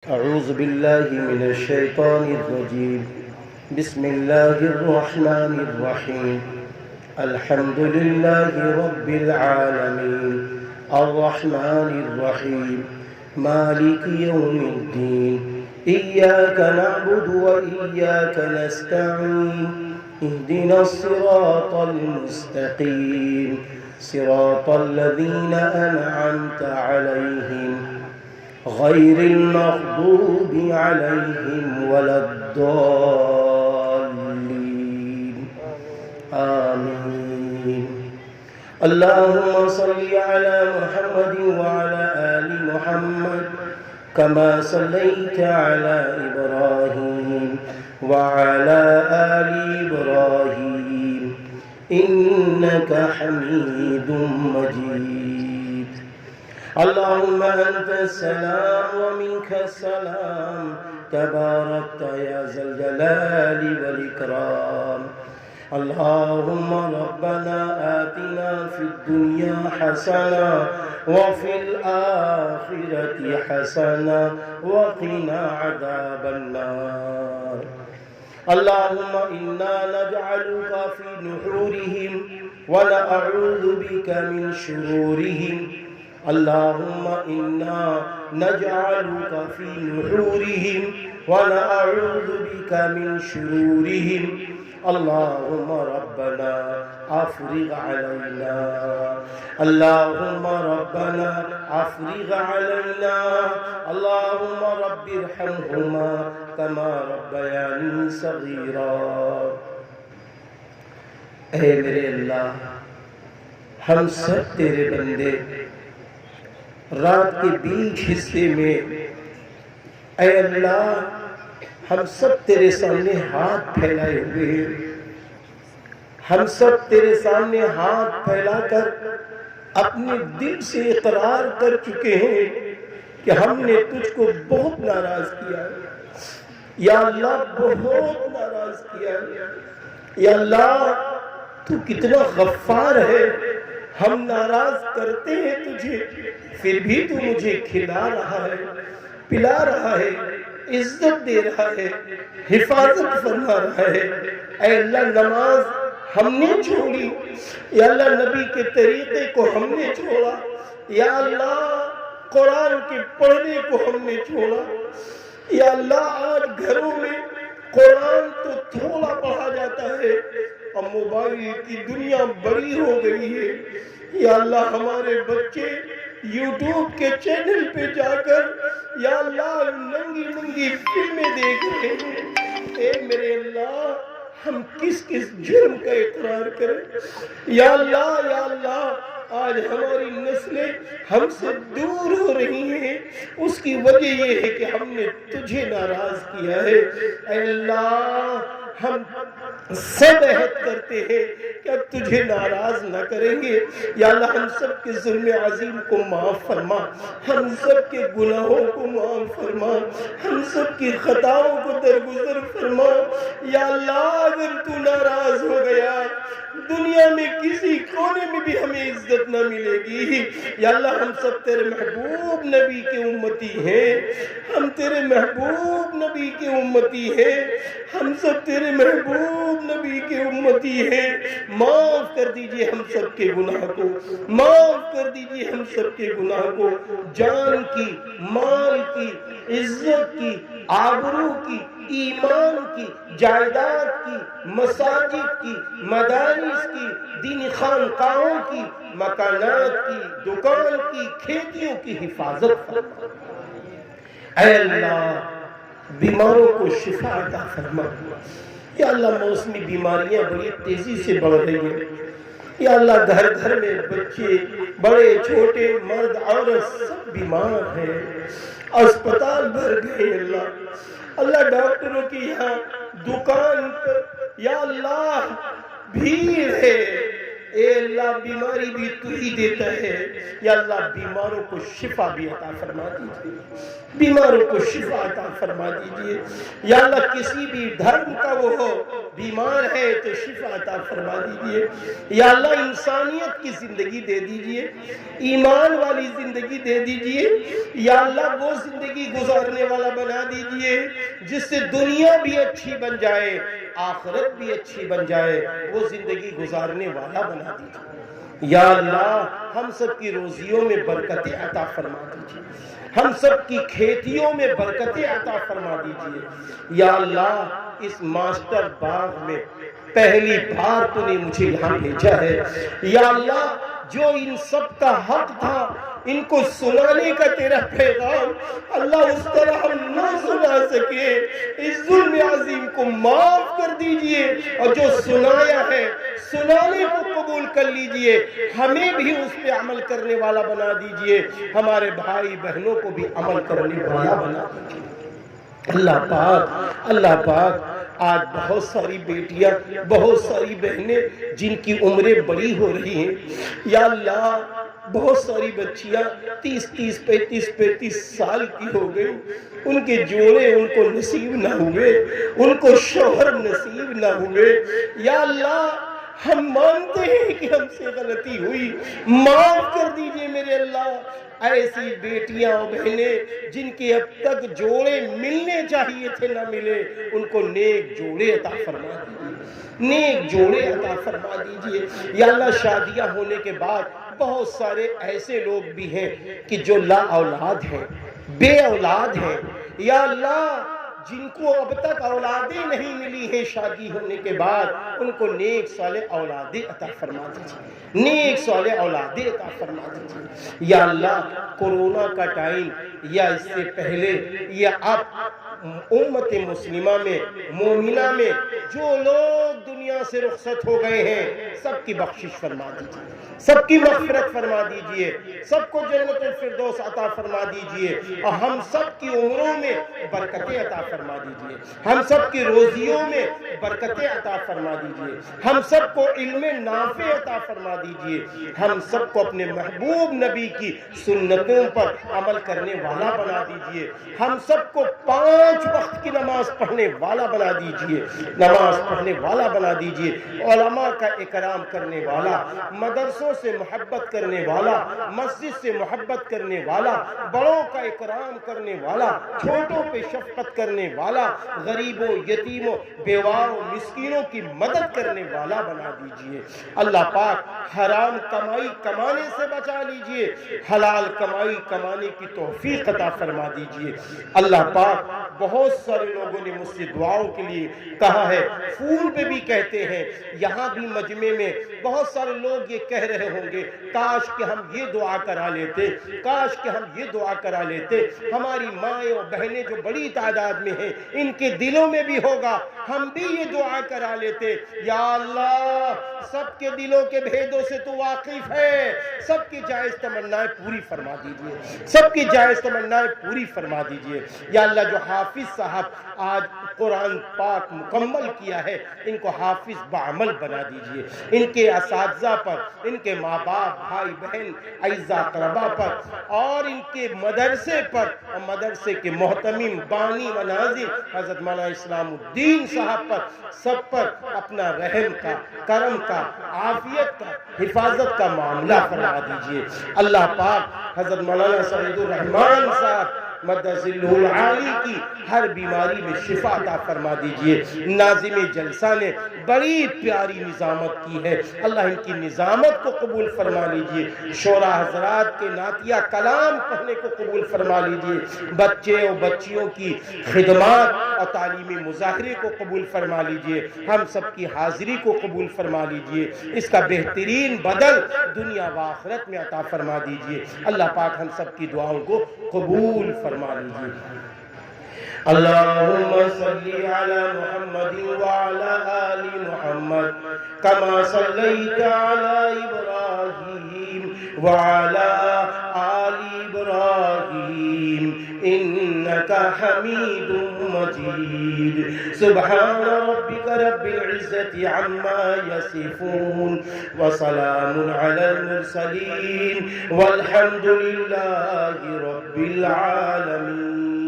أعوذ بالله من الشيطان الرجيم. بسم الله الرحمن الرحيم. الحمد لله رب العالمين الرحمن الرحيم مالك يوم الدين إياك نعبد وإياك نستعين اهدنا الصراط المستقيم صراط الذين أنعمت عليهم غير المغضوب عليهم ولا الضالين آمين. اللهم صل على محمد وعلى آل محمد كما صليت على إبراهيم وعلى آل إبراهيم إنك حميد مجيد. اللهم أنت السلام ومنك السلام تباركت يا ذا الجلال والإكرام. اللهم ربنا آتنا في الدنيا حسنة وفي الآخرة حسنة وقنا عذاب النار. اللهم إنا نجعلك في نحورهم ونعوذ بك من شرورهم. اللهم إنا نجعلك في نحورهم ونعوذ بك من شرورهم. اللهم ربنا أفرغ علينا اللهم ربنا أفرغ علينا اللهم رب ارحمهما كما ربياني صغيرا. اے میرے اللہ، ہم سب تیرے بندے رات کے بیچ حصے میں، اے اللہ ہم سب تیرے سامنے ہاتھ پھیلائے ہوئے ہیں. ہم سب تیرے سامنے ہاتھ پھیلا کر اپنے دل سے اقرار کر چکے ہیں کہ ہم نے تجھ کو بہت ناراض کیا ہے یا اللہ، بہت ناراض کیا ہے یا اللہ. تو کتنا غفار ہے، ہم ناراض کرتے ہیں تجھے، پھر بھی تو مجھے کھلا رہا ہے، پلا رہا ہے، عزت دے رہا ہے، حفاظت فرما رہا ہے. اے اللہ، نماز ہم نے چھوڑی یا اللہ، نبی کے طریقے کو ہم نے چھوڑا یا اللہ، قرآن کے پڑھنے کو ہم نے چھوڑا یا اللہ. آج گھروں میں قرآن تو تھوڑا پڑھا جاتا ہے اور موبائل کی دنیا بڑی ہو گئی ہے یا اللہ. ہمارے بچے یوٹیوب کے چینل پہ جا کر یا اللہ ننگی ننگی فلمیں دیکھ رہے ہیں. اے میرے اللہ، ہم کس کس جرم کا اقرار کریں یا اللہ. یا اللہ، آج ہماری نسلیں ہم سے دور ہو رہی ہیں، اس کی وجہ یہ ہے کہ ہم نے تجھے ناراض کیا ہے. اے اللہ، ہم سب عہد کرتے ہیں کہ اب تجھے ناراض نہ کریں گے یا اللہ. ہم سب کے ظلم عظیم کو معاف فرما، ہم سب کے گناہوں کو معاف فرما، ہم سب کی خطاؤں کو درگزر فرما یا اللہ. اگر تو ناراض ہو گیا، دنیا میں کسی کونے میں بھی ہمیں عزت نہ ملے گی یا اللہ. ہم سب تیرے محبوب نبی کے امتی ہیں، ہم تیرے محبوب نبی کے امتی ہیں، ہم سب تیرے محبوب نبی کے امتی ہیں. معاف کر دیجئے ہم سب کے گناہ کو، معاف کر دیجئے ہم سب کے گناہ کو. جان کی، مال کی، عزت کی، آبرو کی، ایمان کی، جائیداد کی، مساجد کی، مدارس کی، دینی خانقاہوں کی، مکانات کی، دکان کی، کھیتیوں کی حفاظت فرما. اے اللہ، بیماروں کو شفا عطا فرما یا اللہ. موسمی بیماریاں بڑی تیزی سے بڑھ رہی ہیں یا اللہ. گھر گھر میں بچے، بڑے چھوٹے، مرد عورت سب بیمار ہیں، اسپتال بھر گئے اللہ. اللہ، ڈاکٹروں کی یہاں دکان پر یا اللہ بھیڑ ہے اے اللہ بیماری بھی تو ہی دیتا ہے، یا اللہ بیماروں کو شفا بھی عطا فرما دیجئے، بیماروں کو شفا عطا فرما دیجئے، یا اللہ کسی بھی دھرم کا وہ ہو بیمار ہے تو شفا عطا فرما دیجئے، یا اللہ انسانیت کی زندگی دے دیجئے، ایمان والی زندگی دے دیجئے، یا اللہ وہ زندگی گزارنے والا بنا دیجئے جس سے دنیا بھی اچھی بن جائے آخرت بھی اچھی بن جائے، وہ زندگی گزارنے والا بنا دیجئے، یا اللہ ہم سب کی روزیوں میں برکتیں عطا فرما دیجئے، ہم سب کی کھیتیوں میں برکتیں عطا فرما دیجئے، یا اللہ اس ماسٹر باغ میں پہلی بار تو نے مجھے یہاں بھیجا ہے، یا اللہ جو ان سب کا حق تھا ان کو سنانے کا تیرا پیغام، اللہ اس طرح ہم نہ سنا سکے، اس ظلم عظیم کو معاف کر دیجئے، اور جو سنایا ہے سنانے کو قبول کر لیجئے، ہمیں بھی اس پہ عمل کرنے والا بنا دیجئے، ہمارے بھائی بہنوں کو بھی عمل کرنے والا بنا دیجئے۔ اللہ پاک آج بہت ساری بیٹیاں بہت ساری بہنیں جن کی عمریں بڑی ہو رہی ہیں، یا اللہ بہت ساری بچیاں 30 35 سال کی ہو گئی، ان کے جوڑے ان کو نصیب نہ ہوئے، ان کو شوہر نصیب نہ ہوئے، یا اللہ ہم مانتے ہیں کہ ہم سے غلطی ہوئی، معاف کر دیجئے میرے اللہ، ایسی بیٹیاں اور بہنیں جن کے اب تک جوڑے ملنے چاہیے تھے نہ ملے، ان کو نیک جوڑے عطا فرما دیجئے، نیک جوڑے عطا فرما دیجئے، یا اللہ شادیاں ہونے کے بعد بہت سارے ایسے لوگ بھی ہیں کہ جو لا اولاد ہیں، بے اولاد ہیں، یا اللہ جن کو اب تک اولادیں نہیں ملی ہیں شادی ہونے کے بعد، ان کو نیک صالح اولادیں عطا فرما دیجئے، نیک صالح اولادیں عطا فرما دیجئے، یا اللہ کورونا کا ٹائم یا اس سے پہلے یا اب امت مسلمہ میں مومنہ میں جو لوگ دنیا سے رخصت ہو گئے ہیں سب کی بخشش فرما دیجئے، سب کی مغفرت فرما دیجئے، سب کو جنت الفردوس عطا فرما دیجئے، اور ہم سب کی عمروں میں برکتیں عطا فرما دیجئے، ہم سب کی روزیوں میں برکتیں عطا فرما دیجئے، ہم سب کو علم نافع عطا فرما دیجئے، ہم سب کو اپنے محبوب نبی کی سنتوں پر عمل کرنے والا بنا دیجئے، ہم سب کو 5 وقت کی نماز پڑھنے والا بنا دیجئے، نماز پڑھنے والا بنا دیجئے، علماء کا اکرام کرنے والا، مدرسوں سے محبت کرنے والا، مسجد سے محبت کرنے والا، بڑوں کا اکرام کرنے والا، چھوٹوں پہ شفقت کرنے والا، غریبوں یتیموں بیواؤں مسکینوں کی مدد کرنے والا بنا دیجئے، اللہ پاک حرام کمائی کمانے سے بچا لیجئے، حلال کمائی کمانے کی توفیق عطا فرما دیجئے، اللہ پاک بہت سارے لوگوں نے مجھ سے دعاؤں کے لیے کہا ہے، فون پہ بھی کہتے ہیں، یہاں بھی مجمع میں بہت سارے لوگ یہ کہہ رہے ہوں گے کاش کہ ہم یہ دعا کرا لیتے، کاش کہ ہم یہ دعا کرا لیتے، ہماری مائیں اور بہنیں جو بڑی تعداد میں ہیں ان کے دلوں میں بھی ہوگا، ہم بھی یہ دعا کرا لیتے، یا اللہ سب کے دلوں کے بھیدوں سے تو واقف ہے، سب کی جائز تمنائیں پوری فرما دیجئے، سب کی جائز تمنائیں پوری فرما دیجئے، یا اللہ جو حافظ صاحب آج قرآن پاک مکمل کیا ہے ان کو حافظ بعمل بنا دیجئے، ان کے اساتذہ پر، ان کے ماں باپ بھائی بہن اعزاء اقربا پر اور ان کے مدرسے پر اور مدرسے کے محتمم بانی و ناظم حضرت مولانا اسلام الدین صاحب پر، سب پر اپنا رحم کا، کرم کا، عافیت کا، حفاظت کا معاملہ فرما دیجئے، اللہ پاک حضرت مولانا سعید الرحمان صاحب مدد ذلہ العالی کی ہر بیماری میں شفا عطا فرما دیجئے، ناظم جلسہ نے بڑی پیاری نظامت کی ہے، اللہ ان کی نظامت کو قبول فرما لیجئے، شورا حضرات کے نعتیہ کلام پڑھنے کو قبول فرما لیجئے، بچے اور بچیوں کی خدمات اور تعلیمی مظاہرے کو قبول فرما لیجئے، ہم سب کی حاضری کو قبول فرما لیجئے، اس کا بہترین بدل دنیا و آخرت میں عطا فرما دیجئے، اللہ پاک ہم سب کی دعاؤں کو قبول فرما لیجئے۔ اللہم صلی علی محمد وعلی آل محمد کما صلیت علی ابراہیم وعلی آل ابراہیم انکا حميد مجيد سبحان ربك رب العزة عما يصفون وسلام على المرسلين والحمد لله رب العالمين